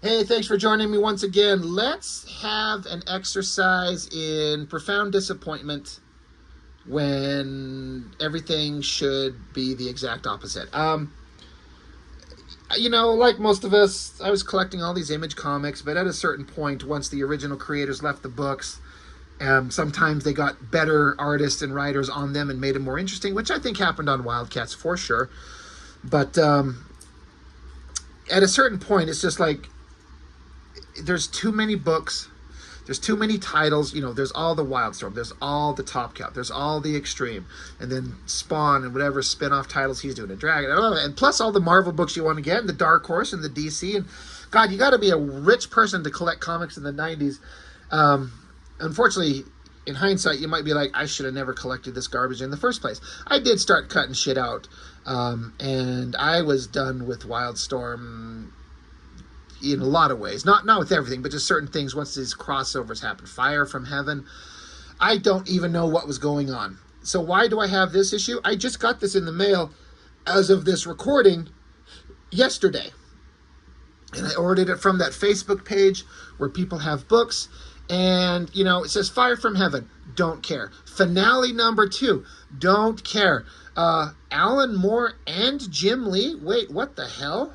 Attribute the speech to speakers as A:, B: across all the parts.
A: Hey, thanks for joining me once again. Let's have an exercise in profound disappointment when everything should be the exact opposite. Like most of us, I was collecting all these Image comics, but at a certain point, once the original creators left the books, sometimes they got better artists and writers on them and made them more interesting, which I think happened on Wildcats for sure. But at a certain point, it's just like there's too many books, there's too many titles. There's all the Wildstorm, there's all the Top Cap, there's all the Extreme, and then Spawn and whatever spin-off titles he's doing, and Dragon, and plus all the Marvel books you want to get, and the Dark Horse and the DC. And God, you got to be a rich person to collect comics in the 90s. Unfortunately, in hindsight, you might be like, I should have never collected this garbage in the first place. I did start cutting shit out, and I was done with Wildstorm in a lot of ways, not with everything, but just certain things. Once these crossovers happened, Fire from Heaven, I don't even know what was going on. So why do I have this issue? I just got this in the mail as of this recording yesterday, and I ordered it from that Facebook page where people have books. And it says Fire from Heaven, don't care. Finale number 2, don't care. Alan Moore and Jim Lee, wait, what the hell?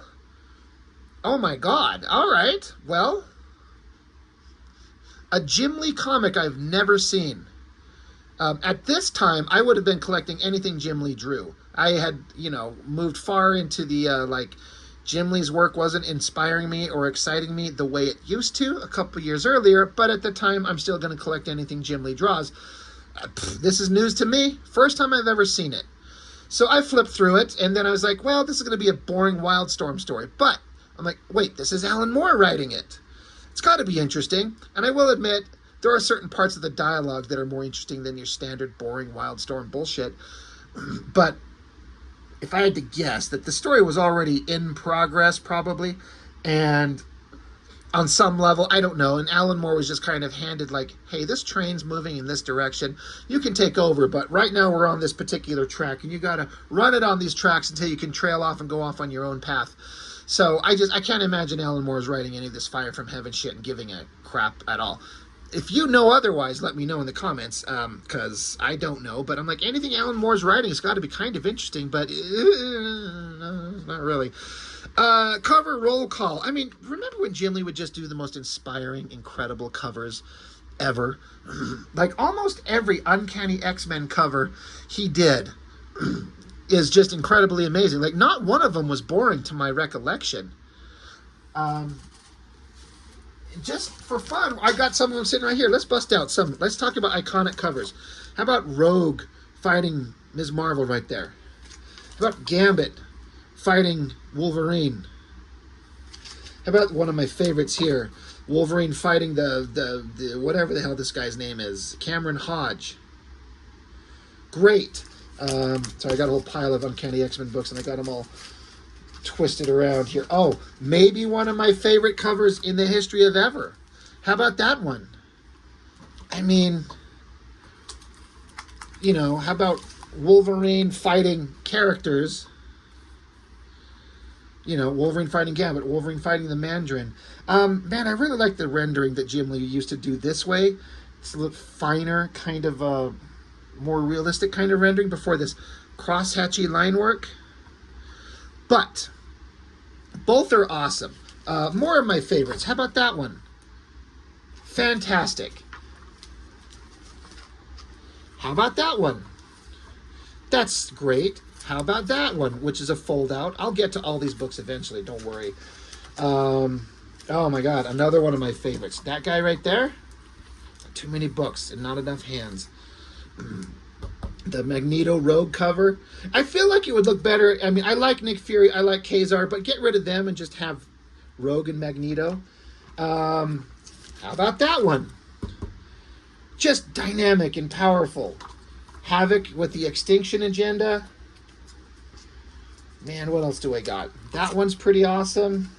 A: Oh my God. All right. Well, a Jim Lee comic I've never seen. At this time, I would have been collecting anything Jim Lee drew. I had, moved far into the, Jim Lee's work wasn't inspiring me or exciting me the way it used to a couple years earlier, but at the time, I'm still going to collect anything Jim Lee draws. This is news to me. First time I've ever seen it. So I flipped through it, and then I was like, well, this is going to be a boring Wildstorm story. But I'm like, wait, this is Alan Moore writing it. It's got to be interesting. And I will admit, there are certain parts of the dialogue that are more interesting than your standard boring Wildstorm bullshit. But if I had to guess, that the story was already in progress, probably. And on some level, I don't know. And Alan Moore was just kind of handed like, hey, this train's moving in this direction. You can take over, but right now we're on this particular track, and you got to run it on these tracks until you can trail off and go off on your own path. So I can't imagine Alan Moore is writing any of this Fire from Heaven shit and giving a crap at all. If you know otherwise, let me know in the comments, because I don't know. But I'm like, anything Alan Moore's writing has got to be kind of interesting, but no, not really. Cover roll call. I mean, remember when Jim Lee would just do the most inspiring, incredible covers ever? Like, almost every Uncanny X-Men cover he did is just incredibly amazing. Like, not one of them was boring to my recollection. Just for fun, I got some of them sitting right here. Let's bust out some. Let's talk about iconic covers. How about Rogue fighting Ms. Marvel right there? How about Gambit fighting Wolverine? How about one of my favorites here, Wolverine fighting the whatever the hell this guy's name is, Cameron Hodge. Great. So I got a whole pile of Uncanny X-Men books, and I got them all twisted around here. Oh, maybe one of my favorite covers in the history of ever. How about that one? I mean, how about Wolverine fighting characters? Wolverine fighting Gambit, Wolverine fighting the Mandarin. Man, I really like the rendering that Jim Lee used to do this way. It's a little finer, kind of more realistic kind of rendering before this crosshatchy line work. But both are awesome. More of my favorites. How about that one? Fantastic. How about that one? That's great. How about that one, which is a fold out? I'll get to all these books eventually, don't worry. Oh my God, another one of my favorites. That guy right there? Too many books and not enough hands. The Magneto Rogue cover. I feel like it would look better. I mean, I like Nick Fury, I like Kazar, but get rid of them and just have Rogue and Magneto. How about that one? Just dynamic and powerful. Havoc with the Extinction Agenda. Man, what else do I got? That one's pretty awesome.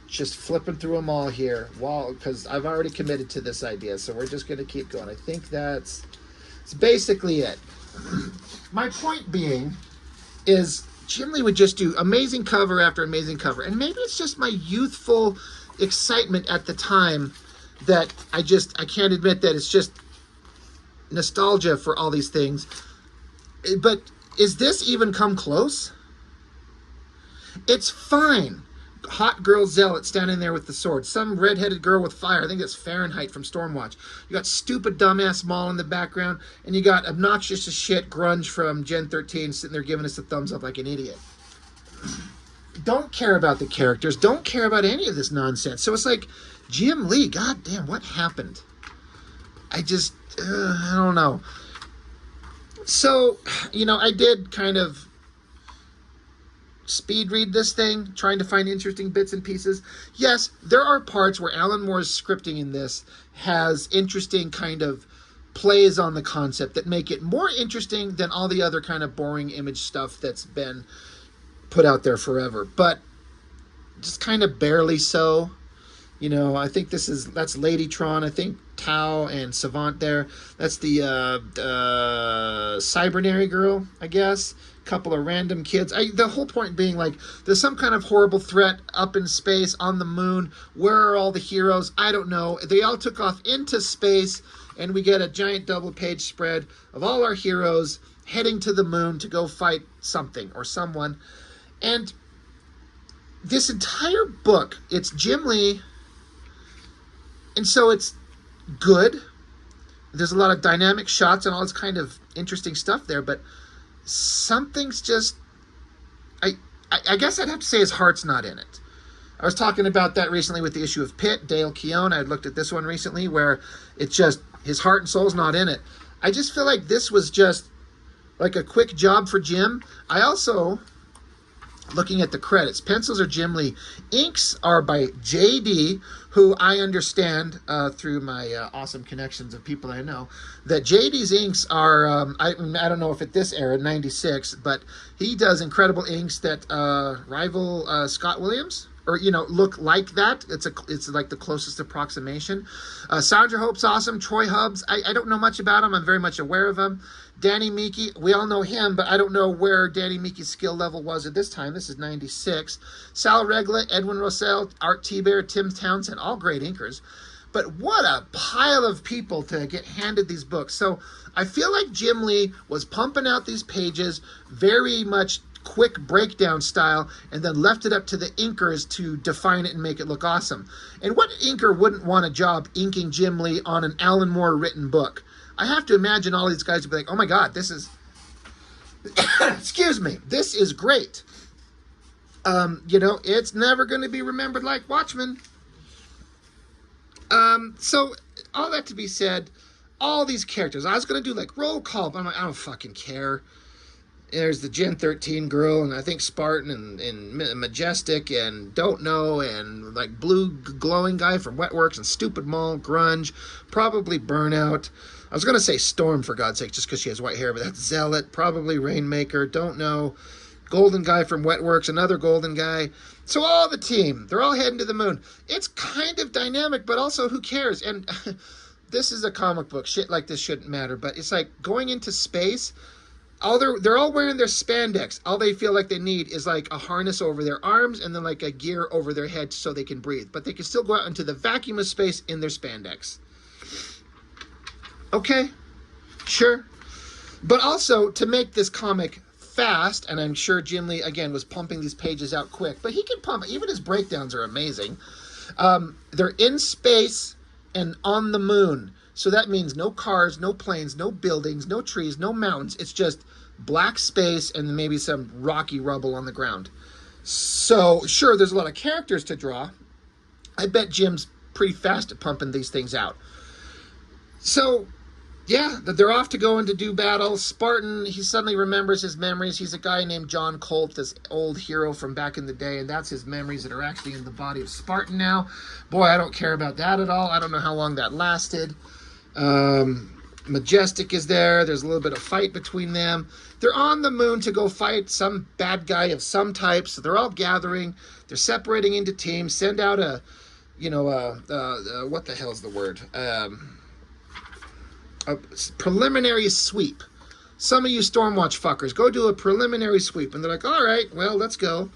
A: Just flipping through them all here. Well, because I've already committed to this idea, so we're just going to keep going. I think that's basically it. My point being is Jim Lee would just do amazing cover after amazing cover. And maybe it's just my youthful excitement at the time that I can't admit that it's just nostalgia for all these things. But is this even come close? It's fine. Hot girl zealot standing there with the sword. Some redheaded girl with fire. I think that's Fahrenheit from Stormwatch. You got stupid dumbass Maul in the background, and you got obnoxious as shit Grunge from Gen 13 sitting there giving us a thumbs up like an idiot. Don't care about the characters. Don't care about any of this nonsense. So it's like, Jim Lee, goddamn, what happened? I don't know. So, I did kind of speed read this thing, trying to find interesting bits and pieces. Yes, there are parts where Alan Moore's scripting in this has interesting kind of plays on the concept that make it more interesting than all the other kind of boring image stuff that's been put out there forever. But just kind of barely so. I think that's Ladytron. I think Tau and Savant there. That's the Cybernary girl, I guess. Couple of random kids. The whole point being, like, there's some kind of horrible threat up in space on the moon. Where are all the heroes? I don't know. They all took off into space, and we get a giant double-page spread of all our heroes heading to the moon to go fight something or someone. And this entire book, it's Jim Lee, and so it's good. There's a lot of dynamic shots and all this kind of interesting stuff there, but something's just, I guess I'd have to say his heart's not in it. I was talking about that recently with the issue of Pitt, Dale Keown. I had looked at this one recently where it's just, his heart and soul's not in it. I just feel like this was just like a quick job for Jim. I also, looking at the credits, pencils are Jim Lee. Inks are by JD, who I understand through my awesome connections of people I know, that JD's inks are, I don't know if at this era, 96, but he does incredible inks that rival Scott Williams, or, look like that. It's like the closest approximation. Sandra Hope's awesome. Troy Hubbs, I don't know much about him. I'm very much aware of him. Danny Meeky, we all know him, but I don't know where Danny Meeky's skill level was at this time. This is 96. Sal Regla, Edwin Rossell, Art T-Bear, Tim Townsend, all great inkers. But what a pile of people to get handed these books. So I feel like Jim Lee was pumping out these pages very much quick breakdown style, and then left it up to the inkers to define it and make it look awesome. And what inker wouldn't want a job inking Jim Lee on an Alan Moore written book? I have to imagine all these guys would be like, oh my God, this is, excuse me, this is great. It's never going to be remembered like Watchmen. So all that to be said, all these characters, I was going to do like roll call, but I'm like, I don't fucking care. There's the Gen 13 girl, and I think Spartan, and Majestic, and Don't Know, and like blue glowing guy from Wetworks, and Stupid Maul, Grunge, probably Burnout. I was going to say Storm, for God's sake, just because she has white hair, but that's Zealot, probably Rainmaker, Don't Know, Golden guy from Wetworks, another Golden guy. So all the team, they're all heading to the moon. It's kind of dynamic, but also who cares? And this is a comic book. Shit like this shouldn't matter, but it's like going into space. They're all wearing their spandex. All they feel like they need is like a harness over their arms and then like a gear over their head so they can breathe. But they can still go out into the vacuum of space in their spandex. Okay, sure. But also, to make this comic fast, and I'm sure Jim Lee, again, was pumping these pages out quick, but he can pump, even his breakdowns are amazing. They're in space and on the moon. So that means no cars, no planes, no buildings, no trees, no mountains. It's just black space and maybe some rocky rubble on the ground. So, sure, there's a lot of characters to draw. I bet Jim's pretty fast at pumping these things out. So, yeah, they're off to go in to do battle. Spartan, he suddenly remembers his memories. He's a guy named John Colt, this old hero from back in the day, and that's his memories that are actually in the body of Spartan now. Boy, I don't care about that at all. I don't know how long that lasted. Majestic is there. There's a little bit of fight between them. They're on the moon to go fight some bad guy of some type. So they're all gathering. They're separating into teams. Send out a, what the hell's the word? A preliminary sweep Some of you Stormwatch fuckers, go do a preliminary sweep. And they're like, all right, well, let's go.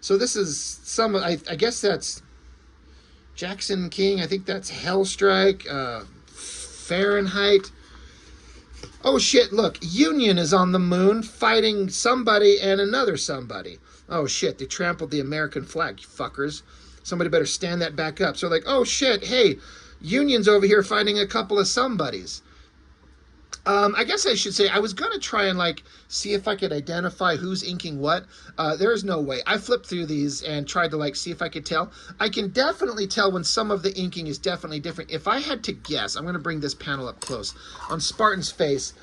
A: So this is some, I guess that's Jackson King. I think that's Hellstrike, Fahrenheit. Oh shit, look, Union is on the moon fighting somebody and another somebody. Oh shit, they trampled the American flag, you fuckers. Somebody better stand that back up. So like, oh shit, hey, Union's over here fighting a couple of somebodies. I guess I should say I was going to try and like see if I could identify who's inking what. There is no way. I flipped through these and tried to like see if I could tell. I can definitely tell when some of the inking is definitely different. If I had to guess, I'm going to bring this panel up close. On Spartan's face,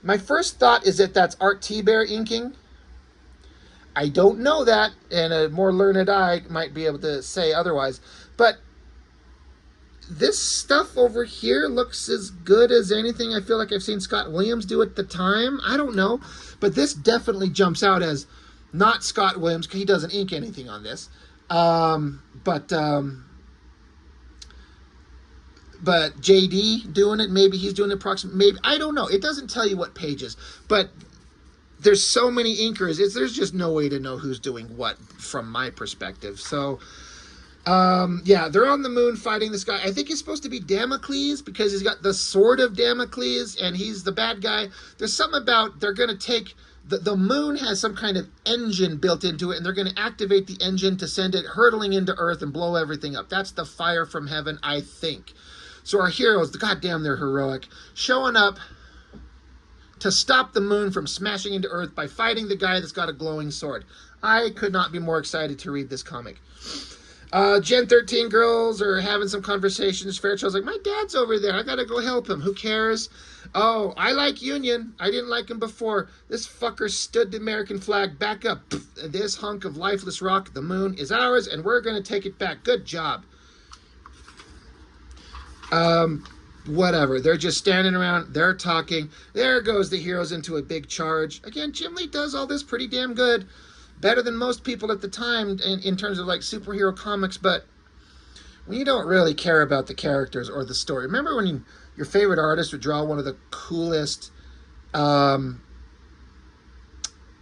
A: my first thought is that that's Art T-Bear inking. I don't know that, and a more learned eye might be able to say otherwise. But this stuff over here looks as good as anything I feel like I've seen Scott Williams do at the time. I don't know. But this definitely jumps out as not Scott Williams, because he doesn't ink anything on this. But JD doing it, maybe he's doing approximate, maybe, I don't know. It doesn't tell you what pages. But there's so many inkers, there's just no way to know who's doing what from my perspective. So yeah, they're on the moon fighting this guy. I think he's supposed to be Damocles because he's got the sword of Damocles and he's the bad guy. There's something about they're going to take... The moon has some kind of engine built into it, and they're going to activate the engine to send it hurtling into Earth and blow everything up. That's the fire from heaven, I think. So our heroes, goddamn, they're heroic, showing up to stop the moon from smashing into Earth by fighting the guy that's got a glowing sword. I could not be more excited to read this comic. Gen 13 girls are having some conversations. Fairchild's like, my dad's over there. I gotta go help him. Who cares? Oh, I like Union. I didn't like him before. This fucker stood the American flag back up. This hunk of lifeless rock, the moon, is ours, and we're gonna take it back. Good job. Whatever. They're just standing around. They're talking. There goes the heroes into a big charge. Again, Jim Lee does all this pretty damn good. Better than most people at the time in terms of like superhero comics, but when you don't really care about the characters or the story. Remember when your favorite artist would draw one of the coolest, when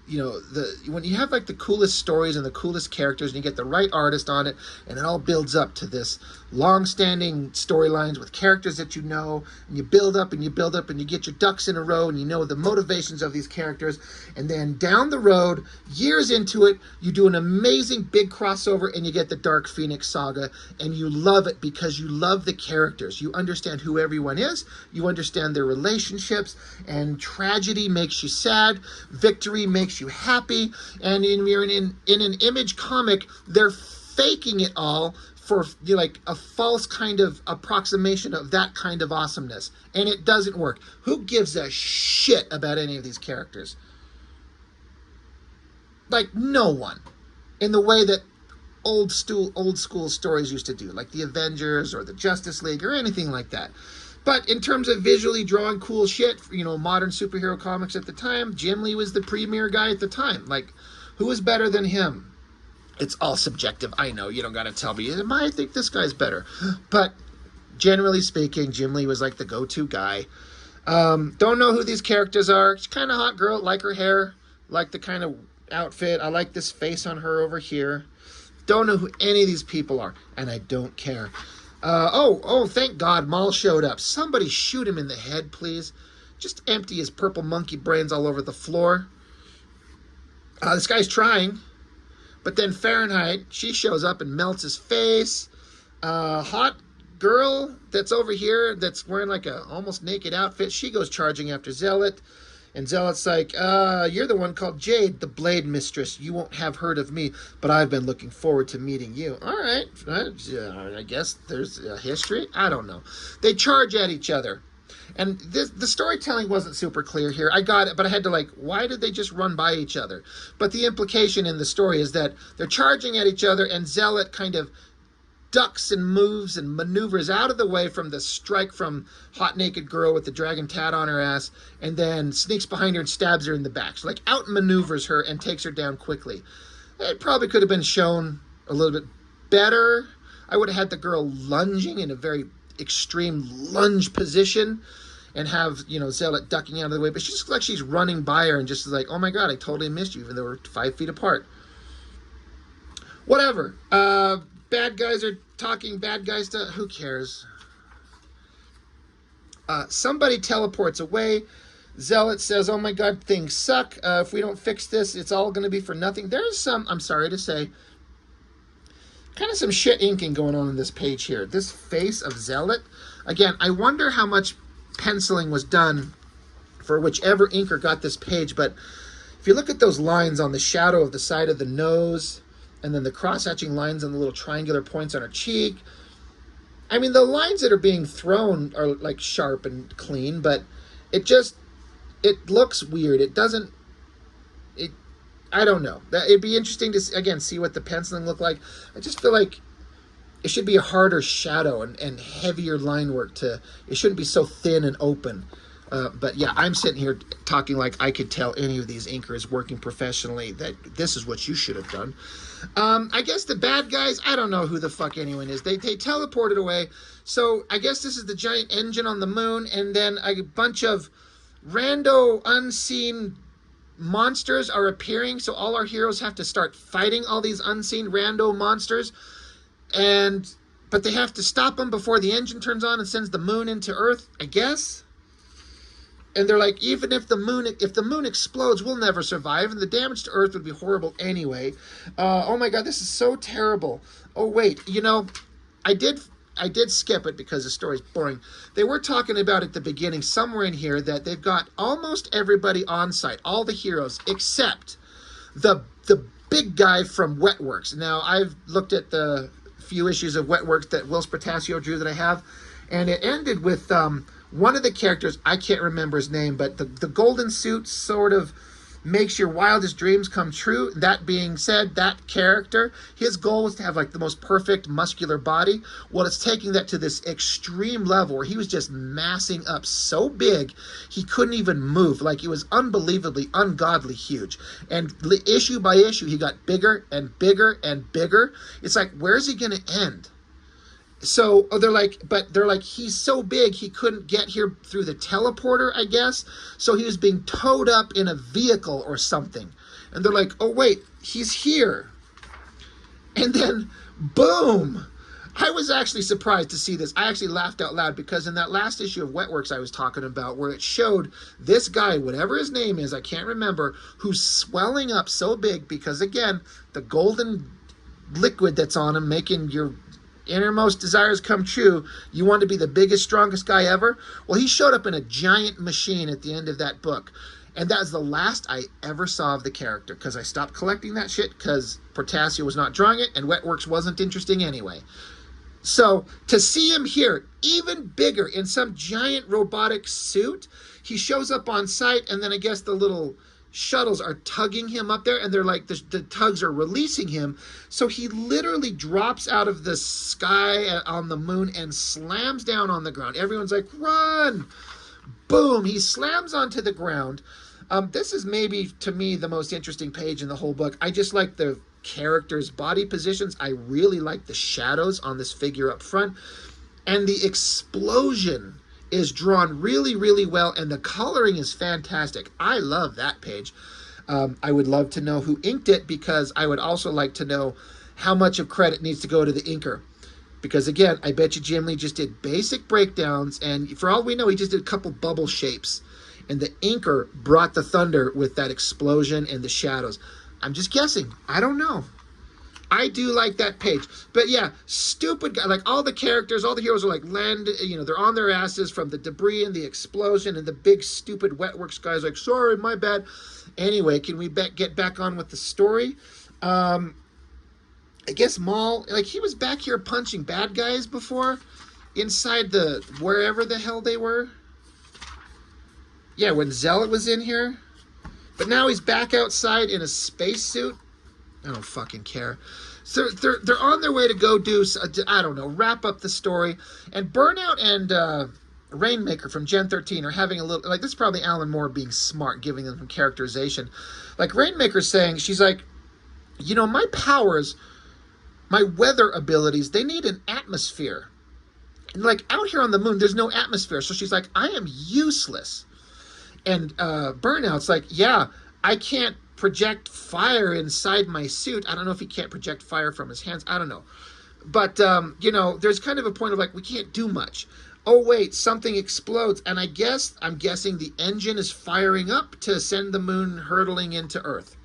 A: you have like the coolest stories and the coolest characters and you get the right artist on it and it all builds up to this long-standing storylines with characters that you know, and you build up and you build up and you get your ducks in a row and you know the motivations of these characters, and then down the road, years into it, you do an amazing big crossover and you get the Dark Phoenix saga, and you love it because you love the characters. You understand who everyone is, you understand their relationships, and tragedy makes you sad, victory makes you happy, and in an Image comic, they're faking it all for like a false kind of approximation of that kind of awesomeness, and it doesn't work. Who gives a shit about any of these characters? Like no one, in the way that old school stories used to do, like the Avengers or the Justice League or anything like that. But in terms of visually drawing cool shit, modern superhero comics at the time, Jim Lee was the premier guy at the time. Like, who was better than him? It's all subjective. I know, you don't got to tell me. I think this guy's better. But generally speaking, Jim Lee was like the go-to guy. Don't know who these characters are. She's kind of hot girl. Like her hair. Like the kind of outfit. I like this face on her over here. Don't know who any of these people are. And I don't care. Thank God Maul showed up. Somebody shoot him in the head, please. Just empty his purple monkey brains all over the floor. This guy's trying. But then Fahrenheit, she shows up and melts his face. Hot girl that's over here that's wearing like a almost naked outfit, she goes charging after Zealot. And Zealot's like, you're the one called Jade, the Blade Mistress. You won't have heard of me, but I've been looking forward to meeting you. All right, I guess there's a history. I don't know. They charge at each other. And the storytelling wasn't super clear here. I got it, but I had to why did they just run by each other? But the implication in the story is that they're charging at each other, and Zealot kind of ducks and moves and maneuvers out of the way from the strike from hot naked girl with the dragon tat on her ass, and then sneaks behind her and stabs her in the back. So outmaneuvers her and takes her down quickly. It probably could have been shown a little bit better. I would have had the girl lunging in a very extreme lunge position, and have, you know, Zealot ducking out of the way, but she just looks like she's running by her and just like, oh my god, I totally missed you, even though we're 5 feet apart. Whatever. Bad guys are talking bad guys to, who cares? Somebody teleports away. Zealot says, oh my god, things suck. If we don't fix this, it's all going to be for nothing. There's some, I'm sorry to say, kind of some shit inking going on in this page here. This face of Zealot, again, I wonder how much penciling was done for whichever inker got this page, but if you look at those lines on the shadow of the side of the nose, and then the cross-hatching lines on the little triangular points on her cheek, I mean, the lines that are being thrown are like sharp and clean, but it looks weird. It doesn't, I don't know. It'd be interesting to, again, see what the penciling looked like. I just feel like it should be a harder shadow and heavier line work it shouldn't be so thin and open. But yeah, I'm sitting here talking like I could tell any of these inkers working professionally that this is what you should have done. I guess the bad guys, I don't know who the fuck anyone is. They teleported away. So I guess this is the giant engine on the moon, and then a bunch of rando unseen monsters are appearing. So all our heroes have to start fighting all these unseen rando monsters. But they have to stop them before the engine turns on and sends the moon into Earth, I guess. And they're like, even if the moon explodes, we'll never survive, and the damage to Earth would be horrible anyway. Oh my god, this is so terrible. Oh wait, you know, I did skip it because the story's boring. They were talking about at the beginning, somewhere in here, that they've got almost everybody on site, all the heroes, except the big guy from Wetworks. Now, I've looked at the few issues of Wetworks that Whilce Portacio drew that I have, and it ended with one of the characters, I can't remember his name, but the golden suit sort of makes your wildest dreams come true. That being said, that character, his goal was to have like the most perfect muscular body. Well, it's taking that to this extreme level where he was just massing up so big he couldn't even move. Like, it was unbelievably, ungodly huge. And issue by issue, he got bigger and bigger and bigger. It's like, where's he going to end? So they're like, he's so big he couldn't get here through the teleporter, I guess. So he was being towed up in a vehicle or something. And they're like, oh wait, he's here. And then, boom. I was actually surprised to see this. I actually laughed out loud because in that last issue of Wetworks I was talking about, where it showed this guy, whatever his name is, I can't remember, who's swelling up so big because, again, the golden liquid that's on him, making your innermost desires come true. You want to be the biggest, strongest guy ever? Well, he showed up in a giant machine at the end of that book. And that was the last I ever saw of the character, because I stopped collecting that shit because Portacio was not drawing it and Wetworks wasn't interesting anyway. So to see him here, even bigger, in some giant robotic suit, he shows up on site, and then I guess the little shuttles are tugging him up there, and they're like, the tugs are releasing him, so he literally drops out of the sky on the moon and slams down on the ground. Everyone's like, run! Boom! He slams onto the ground. This is maybe, to me, the most interesting page in the whole book. I just like the characters' body positions. I really like the shadows on this figure up front, and the explosion is drawn really, really well, and the coloring is fantastic. I love that page. I would love to know who inked it, because I would also like to know how much of credit needs to go to the inker. Because, again, I bet you Jim Lee just did basic breakdowns, and for all we know, he just did a couple bubble shapes. And the inker brought the thunder with that explosion and the shadows. I'm just guessing. I don't know. I do like that page. But yeah, stupid guy. Like, all the characters, all the heroes are like they're on their asses from the debris and the explosion, and the big stupid Wetworks guy's like, sorry, my bad. Anyway, can we get back on with the story? I guess Maul, like, he was back here punching bad guys before, inside the, wherever the hell they were. Yeah, when Zealot was in here. But now he's back outside in a spacesuit. I don't fucking care. So they're on their way to go do, I don't know, wrap up the story. And Burnout and Rainmaker from Gen 13 are having a little, like, this is probably Alan Moore being smart, giving them some characterization. Like, Rainmaker's saying, she's like, you know, my powers, my weather abilities, they need an atmosphere. And like out here on the moon, there's no atmosphere. So she's like, I am useless. And Burnout's like, yeah, I can't project fire inside my suit. I don't know if he can't project fire from his hands. I don't know. But, there's kind of a point of like, we can't do much. Oh, wait, something explodes. And I'm guessing the engine is firing up to send the moon hurtling into Earth.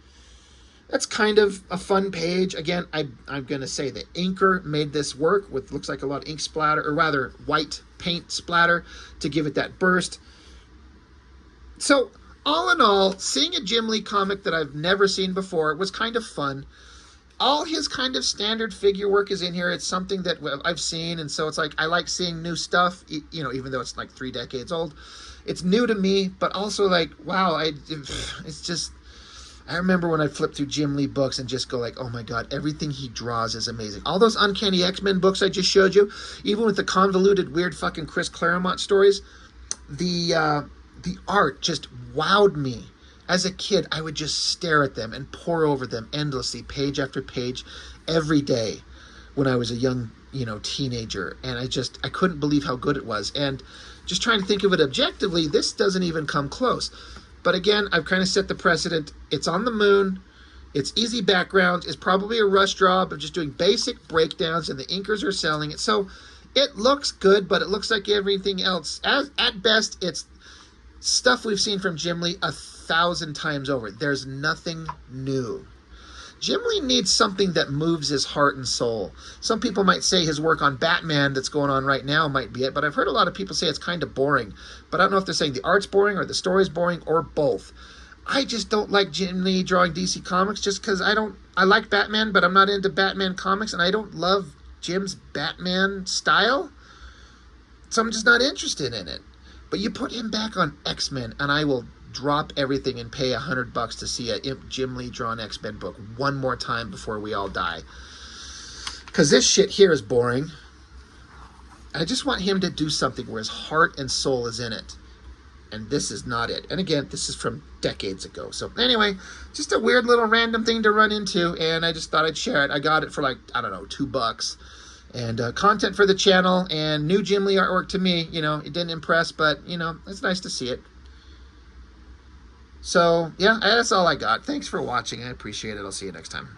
A: That's kind of a fun page. Again, I'm going to say the inker made this work with looks like a lot of ink splatter, or rather white paint splatter to give it that burst. So, all in all, seeing a Jim Lee comic that I've never seen before was kind of fun. All his kind of standard figure work is in here. It's something that I've seen, and so it's like I like seeing new stuff, even though it's like 3 decades old. It's new to me, but also like, wow, it's just... I remember when I flipped through Jim Lee books and just go like, oh my God, everything he draws is amazing. All those Uncanny X-Men books I just showed you, even with the convoluted, weird fucking Chris Claremont stories, the art just wowed me. As a kid, I would just stare at them and pore over them endlessly, page after page, every day when I was a young, teenager. And I couldn't believe how good it was. And just trying to think of it objectively, this doesn't even come close. But again, I've kind of set the precedent. It's on the moon. It's easy background. It's probably a rush job of just doing basic breakdowns, and the inkers are selling it. So it looks good, but it looks like everything else. At best, it's stuff we've seen from Jim Lee 1,000 times over. There's nothing new. Jim Lee needs something that moves his heart and soul. Some people might say his work on Batman that's going on right now might be it, but I've heard a lot of people say it's kind of boring. But I don't know if they're saying the art's boring or the story's boring or both. I just don't like Jim Lee drawing DC Comics just because I like Batman, but I'm not into Batman comics, and I don't love Jim's Batman style. So I'm just not interested in it. But you put him back on X-Men, and I will drop everything and pay $100 to see a Jim Lee drawn X-Men book one more time before we all die. Because this shit here is boring. I just want him to do something where his heart and soul is in it. And this is not it. And again, this is from decades ago. So anyway, just a weird little random thing to run into, and I just thought I'd share it. I got it for like, I don't know, $2. And content for the channel, and new Jim Lee artwork to me. It didn't impress, but, it's nice to see it. So, yeah, that's all I got. Thanks for watching. I appreciate it. I'll see you next time.